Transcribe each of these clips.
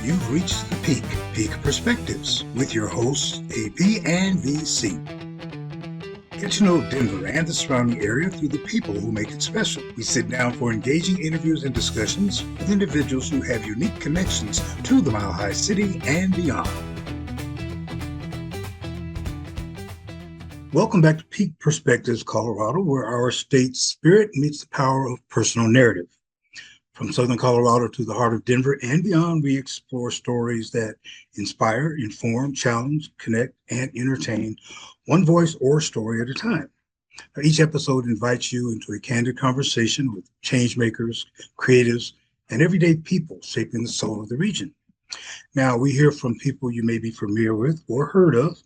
You've reached the Peak Perspectives, with your hosts, AP and VC. Get to know Denver and the surrounding area through the people who make it special. We sit down for engaging interviews and discussions with individuals who have unique connections to the Mile High City and beyond. Welcome back to Peak Perspectives, Colorado, where our state's spirit meets the power of personal narrative. From Southern Colorado to the heart of Denver and beyond, we explore stories that inspire, inform, challenge, connect, and entertain, one voice or story at a time. Now, each episode invites you into a candid conversation with changemakers, creatives, and everyday people shaping the soul of the region. Now, we hear from people you may be familiar with or heard of,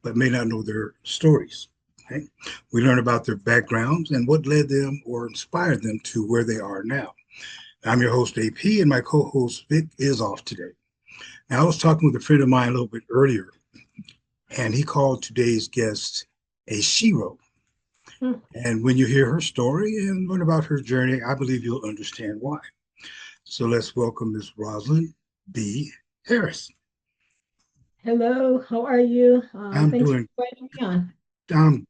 but may not know their stories. Okay? We learn about their backgrounds and what led them or inspired them to where they are now. I'm your host, AP, and my co-host, Vic, is off today. Now, I was talking with a friend of mine a little bit earlier, and he called today's guest a shero. And when you hear her story and learn about her journey, I believe you'll understand why. So let's welcome Ms. Rosalind B. Harris. Hello, how are you? I'm Thanks doing, for inviting me on. I'm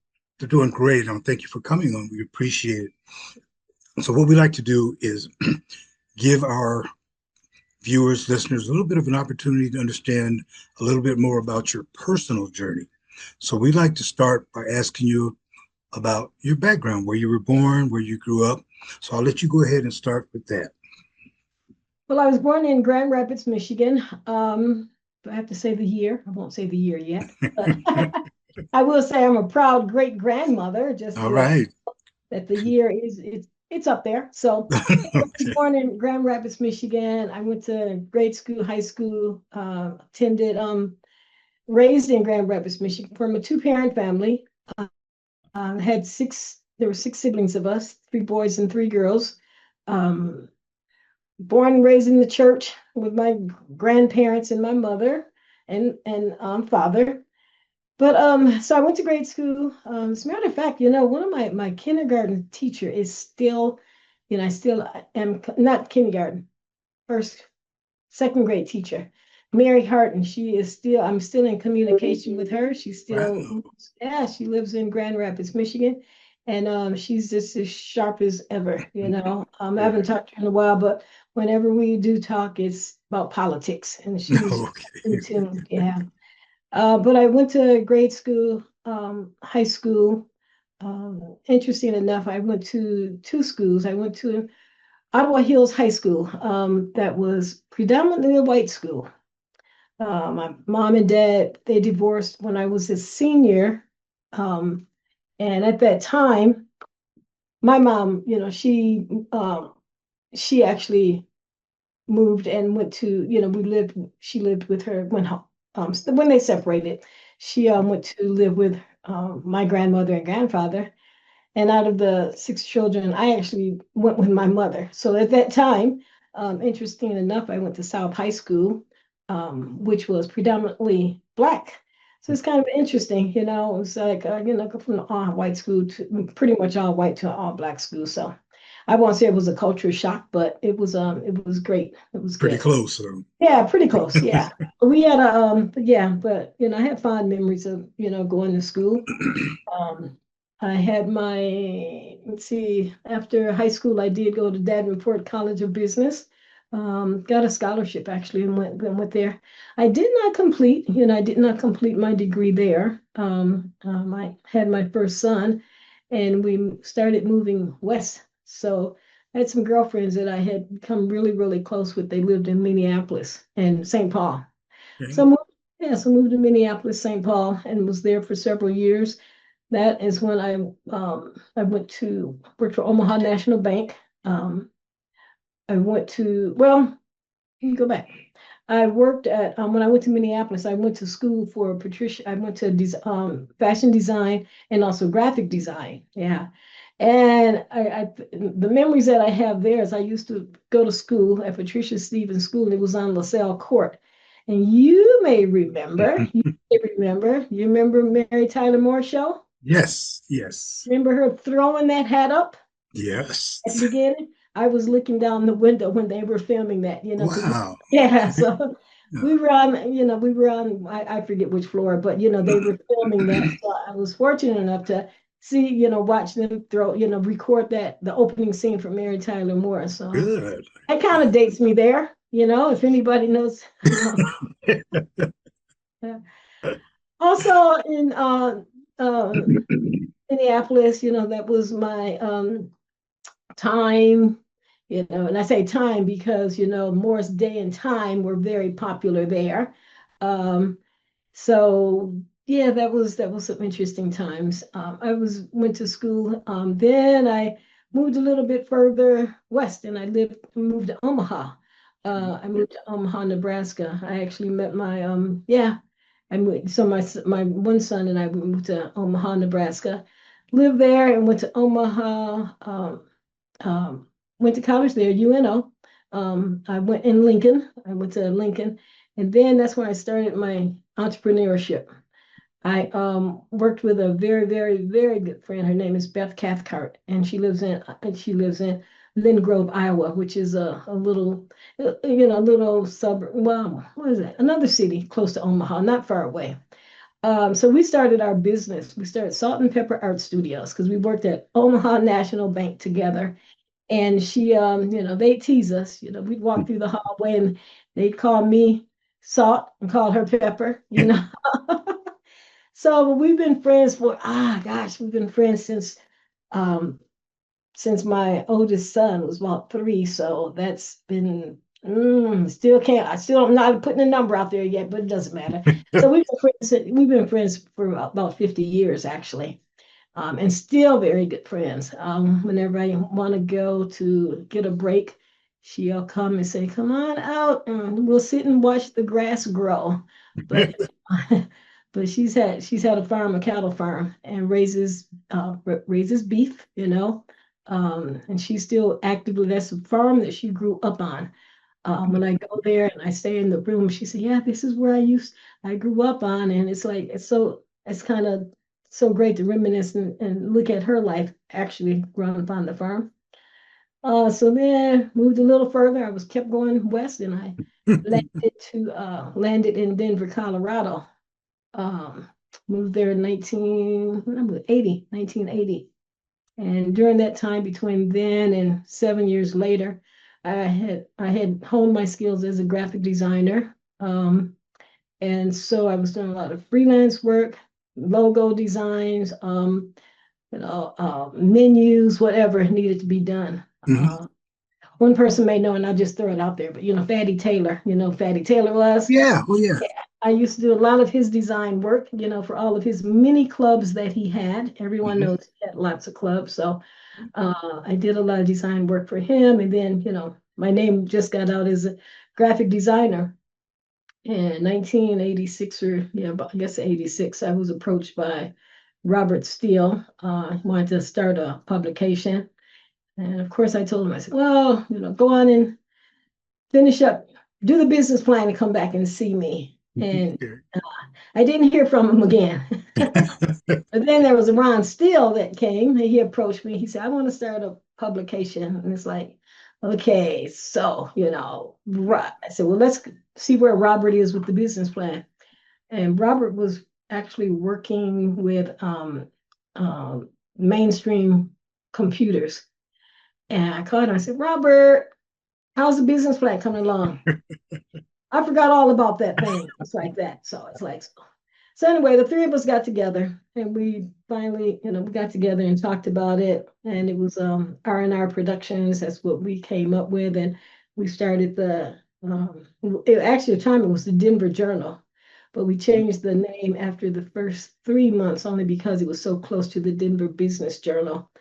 doing great. Thank you for coming on. We appreciate it. So what we like to do is give our viewers, listeners, a little bit of an opportunity to understand a little bit more about your personal journey. So we'd like to start by asking you about your background, where you were born, where you grew up. So I'll let you go ahead and start with that. Well, I was born in Grand Rapids, Michigan. Do I have to say the year? I won't say the year yet, but I will say I'm a proud great grandmother. Just All right. that the year it's up there. So I was born in Grand Rapids, Michigan. I went to grade school, high school, attended, raised in Grand Rapids, Michigan, from a two-parent family. There were six siblings of us, three boys and three girls. Born and raised in the church with my grandparents and my mother and father. But so I went to grade school. As a matter of fact, one of my kindergarten teacher is still, I still am not kindergarten, second grade teacher, Mary Harton. I'm still in communication with her. She's still, Wow. yeah, she lives in Grand Rapids, Michigan. And she's just as sharp as ever. I haven't talked to her in a while, but whenever we do talk, it's about politics, and she's in tune. Yeah. But I went to grade school, high school. Interesting enough, I went to two schools. I went to Ottawa Hills High School, that was predominantly a white school. My mom and dad, they divorced when I was a senior. And at that time, my mom, she actually moved and went to, she lived with her when they separated. She went to live with my grandmother and grandfather. And out of the six children, I actually went with my mother. So at that time, interesting enough, I went to South High School, which was predominantly Black. So it's kind of interesting, it was like, go from an all white school to pretty much all white to all Black school. So I won't say it was a culture shock, but it was great. It was Pretty good. close. Yeah, pretty close. Yeah. We had but I had fond memories of, going to school. I had let's see, after high school, I did go to Davenport College of Business. Got a scholarship actually and went there. I did not complete, my degree there. I had my first son and we started moving west. So I had some girlfriends that I had become really, really close with. They lived in Minneapolis and St. Paul. Okay. So moved to Minneapolis, St. Paul, and was there for several years. That is when I went to work for Omaha National Bank. I went to well, let me go back. I worked at when I went to Minneapolis. I went to school for Patricia. I went to fashion design and also graphic design. Yeah, and the memories that I have there is I used to go to school at Patricia Stevens School, and it was on LaSalle Court. And you may remember, you remember Mary Tyler Moore show? Yes. Yes. Remember her throwing that hat up Yes. at the beginning? I was looking down the window when they were filming that, 'cause Wow. yeah, so Yeah. we were on, we were on, I forget which floor, but they were filming that. So I was fortunate enough to see, watch them throw, record the opening scene from Mary Tyler Moore. So Good. that kind of dates me there, if anybody knows. Yeah. Also in Minneapolis, that was my time, and I say time because, Morris Day and Time were very popular there. Um, so yeah, that was some interesting times. I went to school. Then I moved a little bit further west, and I moved to Omaha. I moved to Omaha, Nebraska. I actually met my yeah. I moved, so my one son and I moved to Omaha, Nebraska. Lived there and went to Omaha. Um, Went to college there, UNO. I went in Lincoln. I went to Lincoln, and then that's when I started my entrepreneurship. I worked with a very, very, very good friend. Her name is Beth Cathcart, and she lives in Lynn Grove, Iowa, which is a little, little suburb. Well, what is it? Another city close to Omaha, not far away. So we started our business. We started Salt and Pepper Art Studios because we worked at Omaha National Bank together. And she, they tease us. We'd walk through the hallway and they'd call me Salt and call her Pepper. So we've been friends we've been friends um, since my oldest son was about 3. So that's been, I still am not putting a number out there yet, but it doesn't matter. So we've been friends for about 50 years, actually. And still very good friends. Whenever I want to go to get a break, she'll come and say, "Come on out, and we'll sit and watch the grass grow." But but she's had a cattle farm, and raises beef, and she's still actively. That's a farm that she grew up on. When I go there and I stay in the room, she said, "Yeah, this is where I grew up on," and it's like it's kind of so great to reminisce and look at her life actually growing up on the farm. So then moved a little further. I was kept going west, and I landed in Denver, Colorado. Um, Moved there in 1980. And during that time between then and 7 years later, I had honed my skills as a graphic designer. And so I was doing a lot of freelance work, logo designs, menus, whatever needed to be done. Mhm. One person may know, and I'll just throw it out there, but Fatty Taylor, Fatty Taylor was. Yeah. Oh, yeah. Yeah, I used to do a lot of his design work, for all of his mini clubs that he had. Everyone Mhm. knows he had lots of clubs. So I did a lot of design work for him. And then, my name just got out as a graphic designer. In 1986, or yeah, I guess 86, I was approached by Robert Steele. He wanted to start a publication. And of course, I told him, I said, well, go on and finish up, do the business plan and come back and see me. And I didn't hear from him again. But then there was Ron Steele that came. And he approached me. He said, I want to start a publication. And it's like, okay, so, right. I said, well, let's see where Robert is with the business plan. And Robert was actually working with mainstream computers. And I called him. I said, Robert, how's the business plan coming along? I forgot all about that thing. It's like that. So it's like, so anyway, the three of us got together and we finally, we got together and talked about it. And it was R&R Productions. That's what we came up with. And we started actually at the time it was the Denver Journal, but we changed the name after the first 3 months only because it was so close to the Denver Business Journal,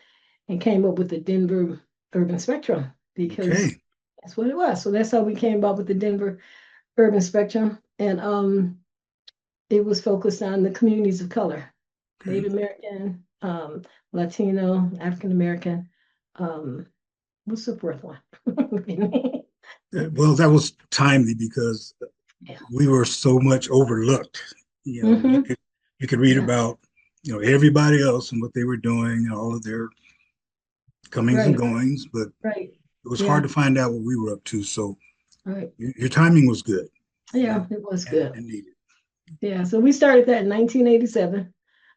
and came up with the Denver Urban Spectrum because Okay. that's what it was. So that's how we came up with the Denver Urban Spectrum. And it was focused on the communities of color, Okay. Native American, Latino, African American. Um, what's the fourth one? Well, that was timely because Yeah. we were so much overlooked. You Hmm. could read Yeah. about everybody else and what they were doing and all of their comings and Right. goings, but Right. it was hard Yeah. to find out what we were up to. So Right. your timing was good. Yeah, and it was and, good. and needed. Yeah, so we started that in 1987.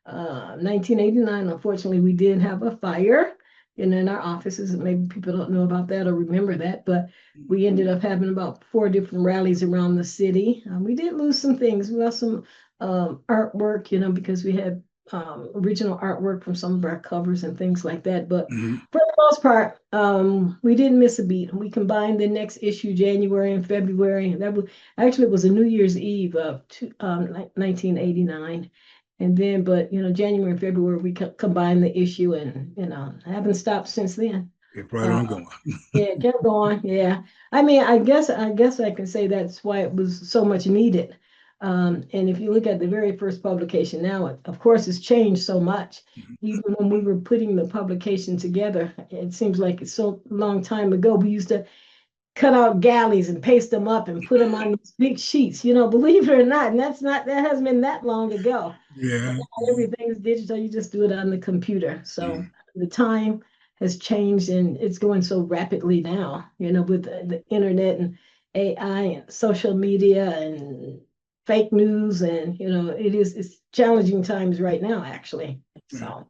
1989, unfortunately, we did have a fire in our offices. Maybe people don't know about that or remember that, but we ended up having about four different rallies around the city. We did lose some things. We lost some artwork, because we had original artwork from some of our covers and things like that. But Mhm. for the most part, we didn't miss a beat. We combined the next issue, January and February. That was actually it was a New Year's Eve of 1989. And then, but January and February, we combined the issue and, I haven't stopped since then. Kept right Uh, on going. yeah, it kept going. Yeah. I mean, I guess I can say that's why it was so much needed. And if you look at the very first publication now, of course, it's changed so much. Even when we were putting the publication together, it seems like it's so long time ago. We used to cut out galleys and paste them up and put them on these big sheets, believe it or not. And that hasn't been that long ago. And Yeah. now everything's digital, you just do it on the computer. So Mhm. the time has changed and it's going so rapidly now, with the internet and AI and social media and fake news. And, it's challenging times right now, actually. Yeah. So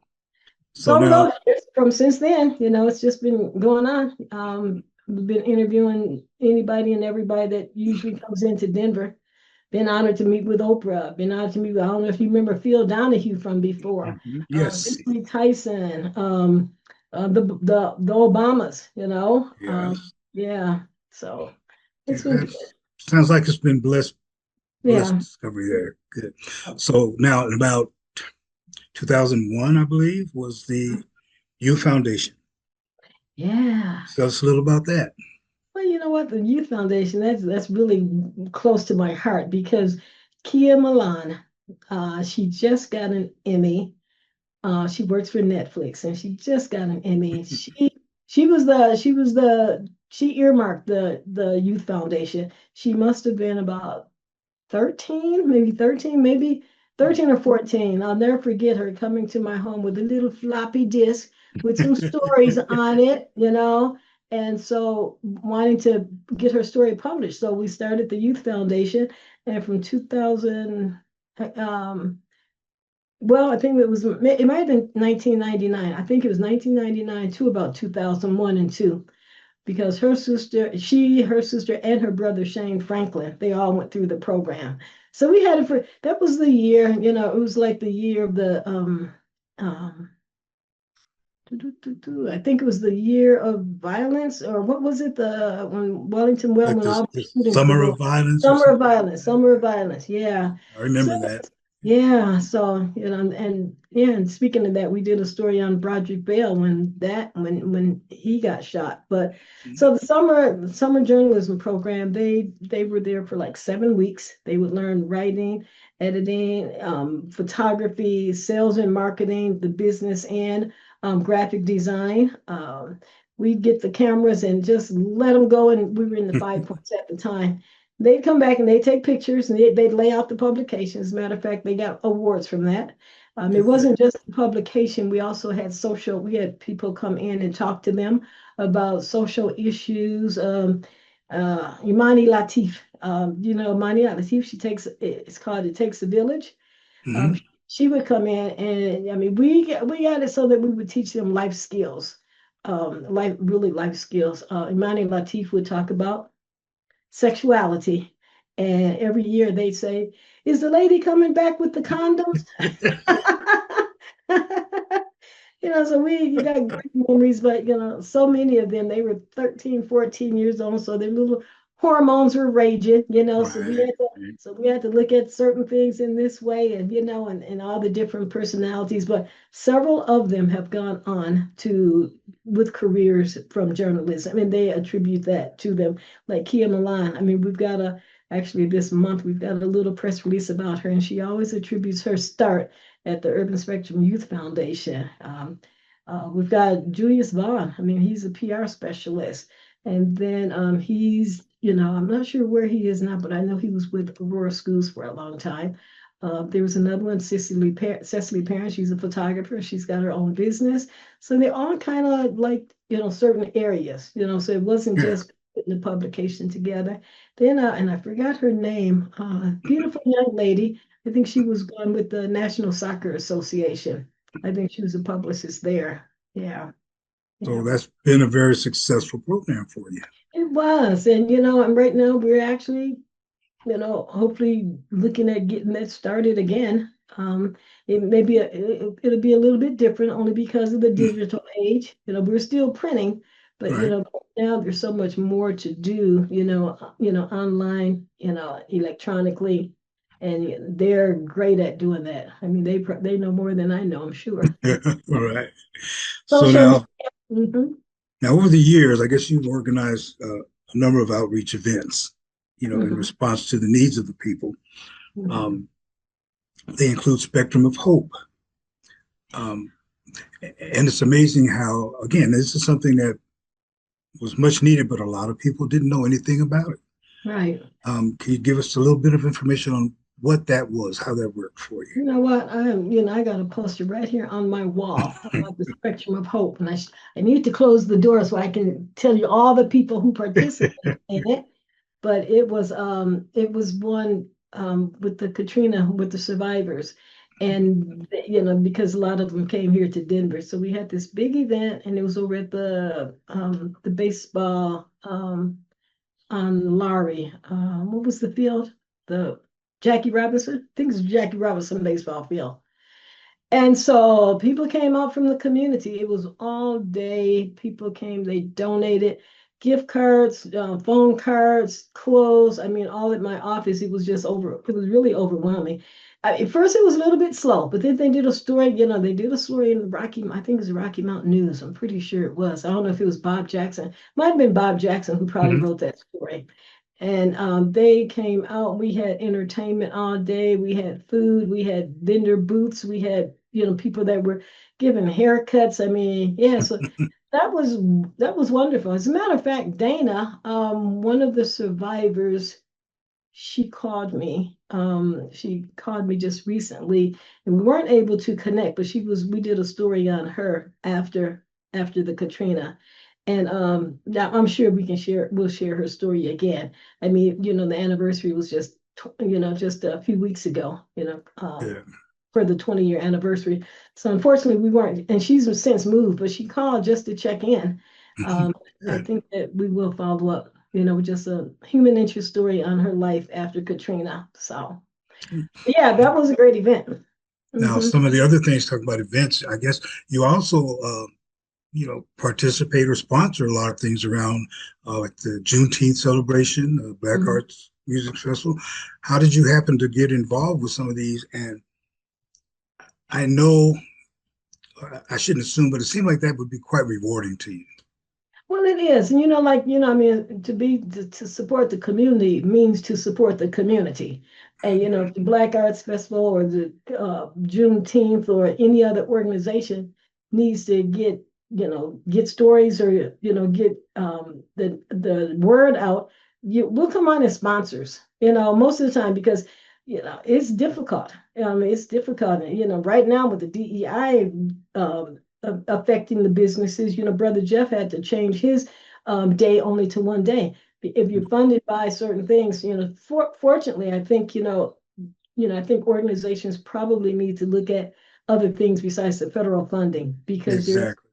So over now, those years, from since then, it's just been going on. We've been interviewing anybody and everybody that usually comes into Denver. Been honored to meet with Oprah. Been honored to meet with, I don't know if you remember Phil Donahue from before. yes, Mike Tyson, the Obamas, yes, yeah. So yeah. it's been good. That's sounds like it's been blessed Yeah. discovery there. Good. So now, in about 2001, I believe, was the Youth Foundation. Yeah. Tell us a little about that. Well, you know what? The Youth Foundation, that's really close to my heart because Kia Milan, she just got an Emmy. She works for Netflix and she just got an Emmy. She earmarked the Youth Foundation. She must have been about 13, maybe 13, maybe 13 or 14. I'll never forget her coming to my home with a little floppy disk with some stories on it, and so wanting to get her story published. So we started the Youth Foundation, and from 2000, um, well, I think it might have been 1999. I think it was 1999 to about 2001 and 2 because her sister, and her brother Shane Franklin, they all went through the program. So we had it for that was the year, it was like the year of the um I think it was the year of violence, or what was it? The when Wellington Well, Like when all the this shootings were Summer going. of Violence or something like Summer of violence, yeah. that. I So remember that. yeah, so and yeah, and speaking of that, we did a story on Broderick Bell when he got shot. But so the summer journalism program, they were there for like 7 weeks. They would learn writing, editing, photography, sales and marketing, the business and graphic design. We'd get the cameras and just let them go, and we were in the 5 points at the time. They'd come back and they'd take pictures and they'd lay out the publications. As a matter of fact, they got awards from that. It Good. wasn't just the publication. We also had we had people come in and talk to them about social issues. Imani Latif, Imani Latif, it's called It Takes a Village. Hmm. Um, she would come in and I mean, we got it so that we would teach them life skills, really life skills. Imani Latif would talk about sexuality. And every year they say, "Is the lady coming back with the condoms?" So you got great memories, but so many of them, they were 13, 14 years old, so their little hormones were raging, so we Right. had to so we had to look at certain things in this way and all the different personalities, but several of them have gone on to with careers from journalism. I mean, they attribute that to them, like Kia Milan. I mean, actually this month we've got a little press release about her, and she always attributes her start at the Urban Spectrum Youth Foundation. We've got Julius Vaughn. I mean, he's a PR specialist. And then I'm not sure where he is now, but I know he was with Aurora Schools for a long time. There was another one, Cecily Parent. She's a photographer. She's got her own business. So they all kind of like, certain areas, so it wasn't Yeah. just putting the publication together. Then, and I forgot her name, beautiful young lady. I think she was going with the National Soccer Association. I think she was a publicist there. Yeah, So yeah. that's been a very successful program for you. It was. And, and right now we're actually, hopefully looking at getting that started again. It may be it'll be a little bit different only because of the digital age. We're still printing, but Right. now there's so much more to do, online, electronically, and they're great at doing that. I mean, they know more than I know, I'm sure. Right. So Social media. now, Mhm, now over the years, I guess you've organized a number of outreach events, in mhm, response to the needs of the people. mhm. Um, they include Spectrum of Hope. Um, and it's amazing how, again, this is something that was much needed, but a lot of people didn't know anything about it. Right. Can you give us a little bit of information on what that was, how that worked for You know what? I got a poster right here on my wall you? about the spectrum of hope, and I need to close the door so I can tell you all the people who participated in it. But it was one with the Katrina with the survivors, and because a lot of them came here to Denver, so we had this big event, and it was over at the baseball on Laurie. What was the field? The Jackie Robinson? I think it's Jackie Robinson baseball field. And so people came out from the community. It was all day. People came, they donated gift cards, phone cards, clothes. I mean, all at my office. It was really overwhelming. At first, it was a little bit slow, but then they did a story, they did a story in the I think it was the Rocky Mountain News. I'm pretty sure it was. I don't know if it was Bob Jackson. Might have been Bob Jackson who probably Mhm. wrote that story. And they came out. We had entertainment all day. We had food. We had vendor booths. We had, people that were giving haircuts. I mean, yeah. So that was that was wonderful. As a matter of fact, Dana, one of the survivors, she called me. She called me just recently, and we weren't able to connect, but we did a story on her after the Katrina. And now I'm sure we'll share her story again. I mean, the anniversary was just a few weeks ago, Yeah. for the 20-year anniversary. So unfortunately we weren't, and she's since moved, but she called just to check in. I think that we will follow up, just a human interest story on her life after Katrina. So yeah, that was a great event. Now, Hmm. some of the other things, talk about events, I guess you also, participate or sponsor a lot of things around like the Juneteenth celebration, Black Hmm. Arts Music Festival. How did you happen to get involved with some of these? And I know I shouldn't assume, but it seemed like that would be quite rewarding to you. Well, it is, and I mean, to support the community means to support the community, and if the Black Arts Festival or the Juneteenth or any other organization needs to get stories or get the word out, we'll come on as sponsors. Most of the time because it's difficult. It's difficult. Right now with the DEI affecting the businesses. Brother Jeff had to change his day only to one day. If you're funded by certain things, fortunately, I think, I think organizations probably need to look at other things besides the federal funding because Exactly.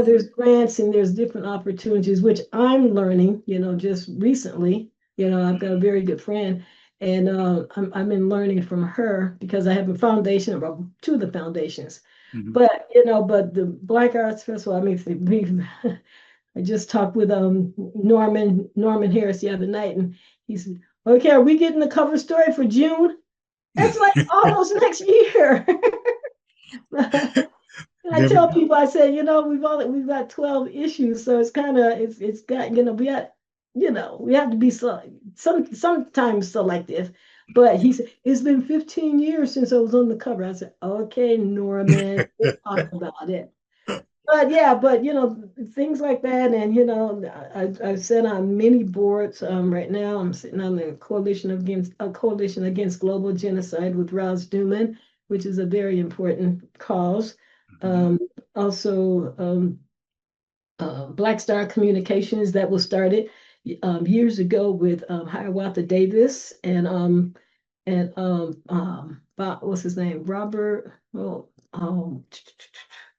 there's grants and there's different opportunities, which I'm learning, just recently. I've got a very good friend, and I'm in learning from her because I have a foundation, or two of the foundations. Mhm. But the Black Arts Festival, I mean, I just talked with Norman Harris the other night, and he said, "Okay, are we getting the cover story for June?" That's like almost next year. I Never. tell people, I say, we've got 12 issues, so it's kind of it's got we have to be sometimes selective. But he said it's been 15 years since I was on the cover. I said, okay, Norman, we'll talk about it. But yeah, things like that, and I've sat on many boards. Right now, I'm sitting on the coalition against global genocide with Roz Duman, which is a very important cause. Mhm. Um, Also, Black Star Communications that was started. years ago with Hiawatha Davis and what's his name? Robert. Well,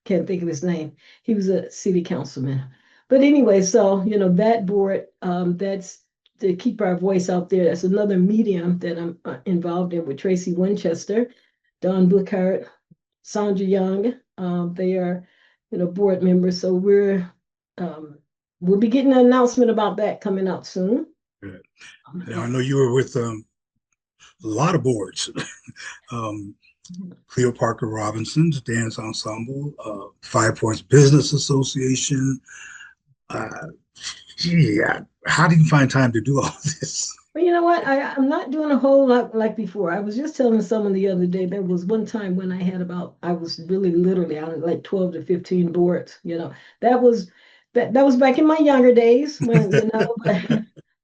can't think of his name. He was a city councilman. But anyway, so that board, that's to keep our voice out there. That's another medium that I'm involved in with Tracy Winchester, Don Bookhart, Sandra Young. They are, board members. So um, we'll be getting an announcement about that coming out soon. Good. Now I Yeah. know you were with a lot of boards. um, Cleo Parker Robinson's Dance Ensemble, Five Points Business Association. Uh, yeah, how do you find time to do all this? But you know what? I'm not doing a whole lot like before. I was just telling someone the other day, there was one time when I was really literally on like 12 to 15 boards, That was that was back in my younger days when,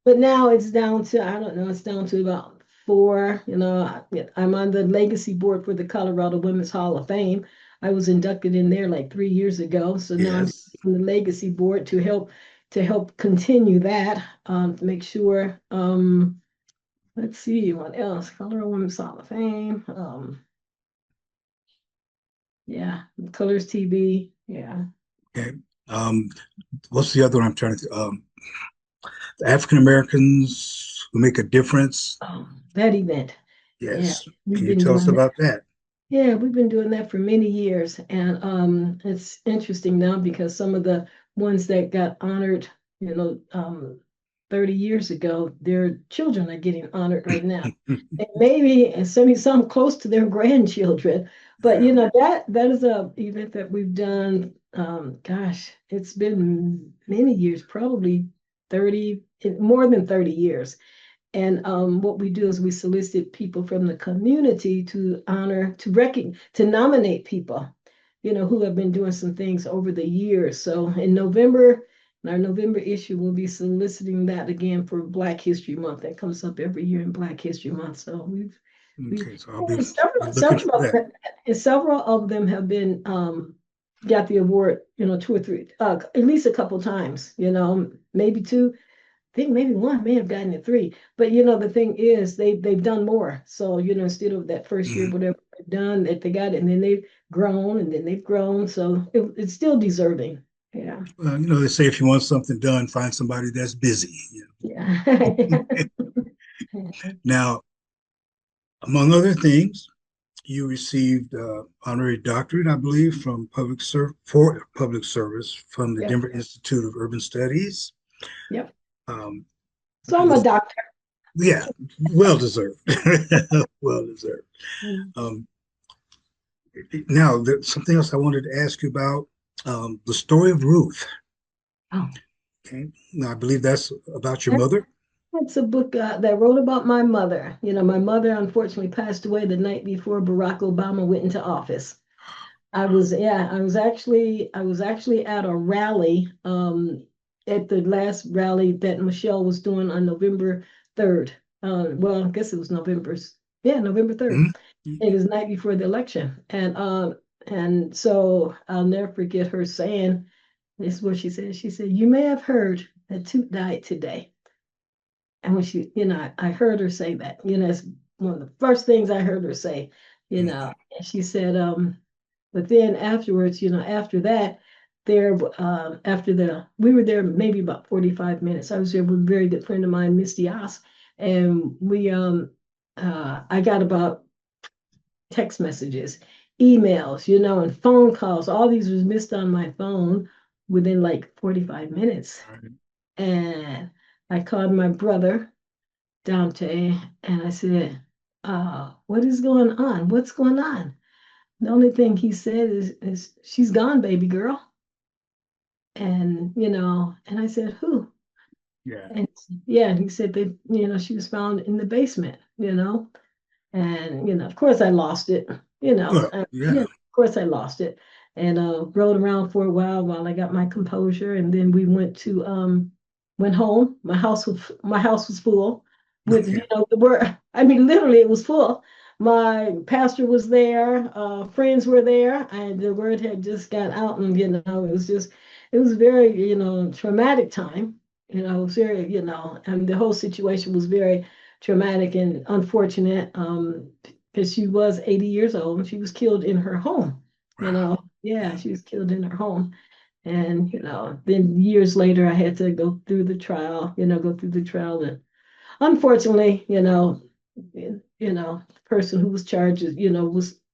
but now it's down to, I don't know, it's down to about four. I'm on the legacy board for the Colorado Women's Hall of Fame. I was inducted in there like 3 years ago. So now I'm Yes. on the legacy board to help continue that, to make sure. Let's see what else. Colorado Women's Hall of Fame. Yeah, Colors TV. Yeah. Okay. Um, what's the other one I'm trying to? The African Americans who make a difference. That event. Yeah, Yes. we've Can you been tell us doing about that? Yeah, we've been doing that for many years, and it's interesting now because some of the ones that got honored, 30 years ago, their children are getting honored right now, and maybe and some close to their grandchildren. But Yeah. that is a event that we've done. Gosh, it's been many years, probably 30, more than 30 years. And what we do is we solicit people from the community to honor, to nominate people, who have been doing some things over the years. So in November, in our November issue, we'll be soliciting that again for Black History Month. That comes up every year in Black History Month. So we've Okay, so and be looking for that. several of them have been got the award, two or three, at least a couple times, maybe two. Think maybe one may have gotten it three, but the thing is they've done more. So instead of that first year, Mhm. whatever they've done, that they got it, and then they've grown, and then they've grown. So it's still deserving. Yeah, Well, they say if you want something done, find somebody that's busy. yeah. Now, among other things, you received honorary doctorate, I believe, from for public service from the Yep, Denver Institute of Urban Studies. yep. Um, So I'm a was doctor. Yeah, well deserved, well deserved. Mm. Um, Now, there's something else I wanted to ask you about the story of Ruth. Oh, Okay, now I believe that's about your that- mother. that's a book that I wrote about my mother. My mother unfortunately passed away the night before Barack Obama went into office. I was actually at a rally, at the last rally that Michelle was doing on November 3rd. Well, I guess it was November 3rd. Mhm. It was the night before the election. And so I'll never forget her saying, this is what she said. She said, "You may have heard that Toot died today." And when I heard her say that, it's one of the first things I heard her say, and she said, but then afterwards, after that, we were there maybe about 45 minutes. I was there with a very good friend of mine, Misty Oss, and I got about text messages, emails, and phone calls. All these was missed on my phone within like 45 minutes. All right. And I called my brother, Dante, and I said, what is going on? What's going on? The only thing he said is she's gone, baby girl. And I said, who? Yeah. And yeah, and he said that, she was found in the basement, and of course I lost it, Well, yeah, yeah. of course I lost it. And rode around for a while I got my composure, and then we went home. My house was full with, Okay. the word. I mean, literally it was full. My pastor was there, friends were there, and the word had just got out, and it was very, traumatic time. It was very, and the whole situation was very traumatic and unfortunate. Because she was 80 years old and she was killed in her home. Wow. Yeah, she was killed in her home. And then years later, I had to go through the trial. Go through the trial, and unfortunately, the person who was charged,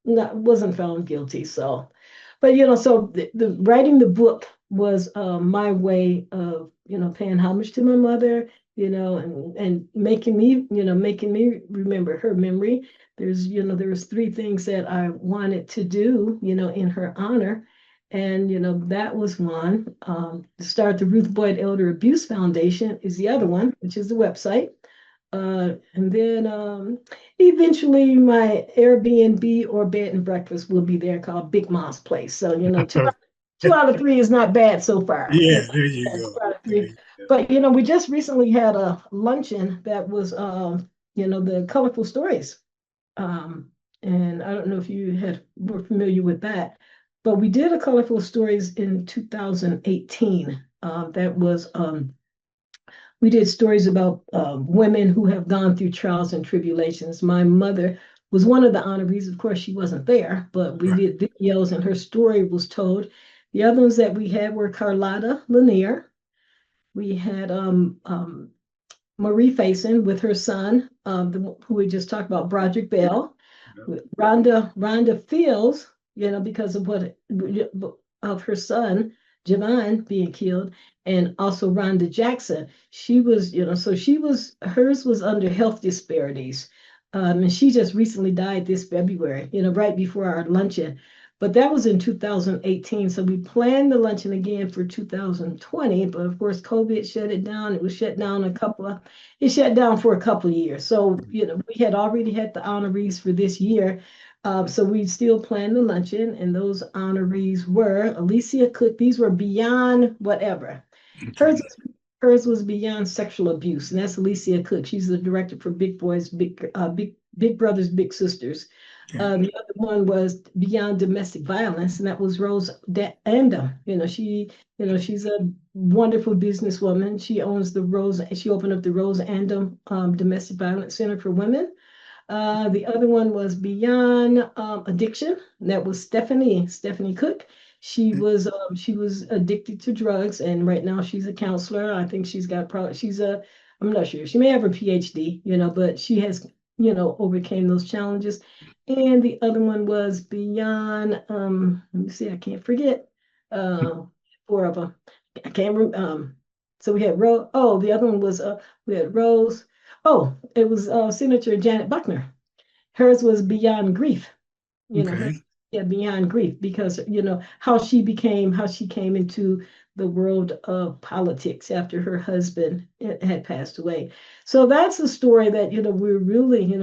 wasn't found guilty. So, but so the writing the book was my way of paying homage to my mother, and making me remember her memory. There was three things that I wanted to do, in her honor. And that was one. To start the Ruth Boyd Elder Abuse Foundation is the other one, which is the website. And then eventually my Airbnb or bed and breakfast will be there called Big Mom's Place. So, two out of three is not bad so far. Yeah, there you Two go. out of There three. you go. But, we just recently had a luncheon that was, the colorful stories. Um, and I don't know if were familiar with that, but we did a colorful stories in 2018. That was we did stories about women who have gone through trials and tribulations. My mother was one of the honorees. Of course, she wasn't there, but we Right. did videos and her story was told. The other ones that we had were Carlotta Lanier. We had Marie Faison with her son, who we just talked about, Broderick Bell. Yeah. Rhonda Fields, because of what of her son Javon being killed, and also Rhonda Jackson. She was, so hers was under health disparities, and she just recently died this February, right before our luncheon. But that was in 2018. So we planned the luncheon again for 2020, but of course COVID shut it down. It shut down for a couple of years. So, we had already had the honorees for this year. So we still planned the luncheon, and those honorees were Alicia Cook. These were beyond whatever. Okay. Hers, hers was beyond sexual abuse, and that's Alicia Cook. She's the director for Big Boys, Big Brothers, Big Sisters. Okay. The other one was beyond domestic violence, and that was Rose Andam. She's a wonderful businesswoman. She opened up the Rose Andam Domestic Violence Center for Women. The other one was Beyond Addiction. That was Stephanie Cook. She was addicted to drugs, and right now she's a counselor. I think I'm not sure. She may have her PhD, but she has, overcame those challenges. And the other one was Beyond, let me see, I can't forget. Uh, Four of them. I can't remember. So we had Rose. Oh, the other one was we had Rose. Oh, it was Senator Janet Buckner. Hers was Beyond Grief. Her, Okay. yeah, Beyond Grief, because how she came into the world of politics after her husband had passed away. So that's a story that we really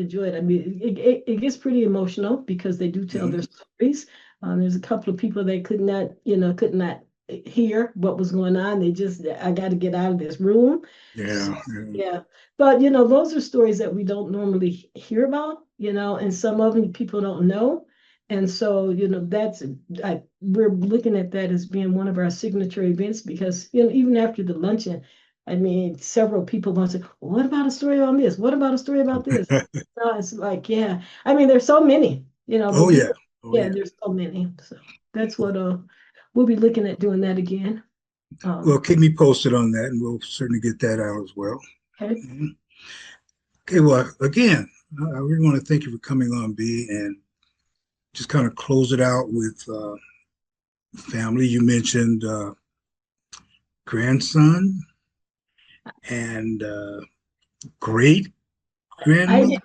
enjoyed. I mean, it gets pretty emotional because they do tell Mhm. their stories. There's a couple of people that could not hear what was going on. I got to get out of this room. So, Yeah. Yeah. yeah. But those are stories that we don't normally hear about, and some of them people don't know. And so, we're looking at that as being one of our signature events because, even after the luncheon, I mean, several people want to say, well, what about a story on this? What about a story about this? So it's like, yeah. I mean, there's so many, but Oh yeah. Oh yeah, yeah. there's so many. So that's what we'll be looking at doing that again. Well, Um, keep me posted on that, and we'll certainly get that out as well. okay. Mhm. Okay. Well, again, I really want to thank you for coming on, B, and just kind of close it out with family. You mentioned grandson and great grandmother. I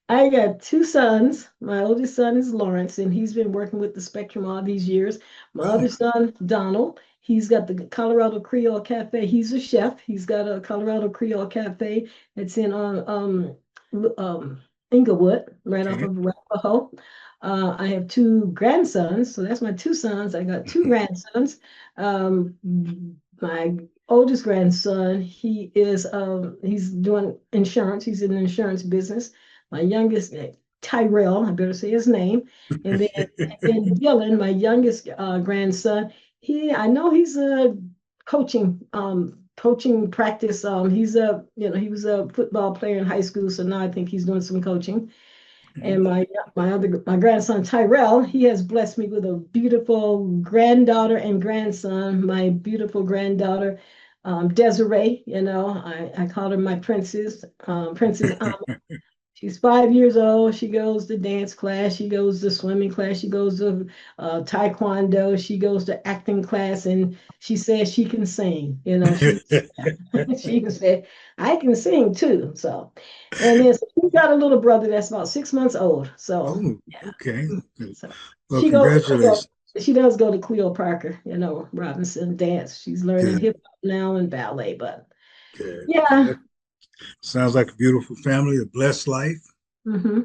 I got two sons. My oldest son is Lawrence, and he's been working with the Spectrum all these years. My Oh, other son, Donald, he's got the Colorado Creole Cafe. He's a chef. He's got a Colorado Creole Cafe. It's in Inglewood, right off okay. of Arapahoe. I have two grandsons, so that's my two sons. I got two grandsons. Um, my oldest grandson, he's doing insurance. He's in the insurance business. My youngest, Tyrell, I better say his name. And then Dylan, my youngest grandson, I know he's coaching coaching practice. He was a football player in high school, so now I think he's doing some coaching. And my grandson Tyrell, he has blessed me with a beautiful granddaughter and grandson. My beautiful granddaughter, Desiree, I call her my princess, Princess. She's 5 years old. She goes to dance class. She goes to swimming class. She goes to taekwondo. She goes to acting class, and she says she can sing. She can say, I can sing too. So, and then she's got a little brother that's about 6 months old. So, Oh, yeah. okay. So Well, she goes to congratulations. she does go to Cleo Parker, Robinson dance. She's learning Good, hip hop now and ballet, but good. yeah. That sounds like a beautiful family, a blessed life. Hmm.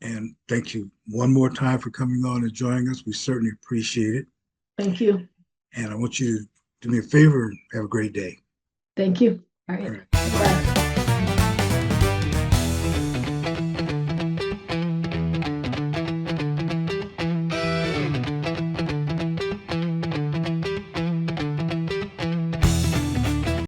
And thank you one more time for coming on and joining us. We certainly appreciate it. Thank you. And I want you to do me a favor and have a great day. Thank you. All All right. right. Bye.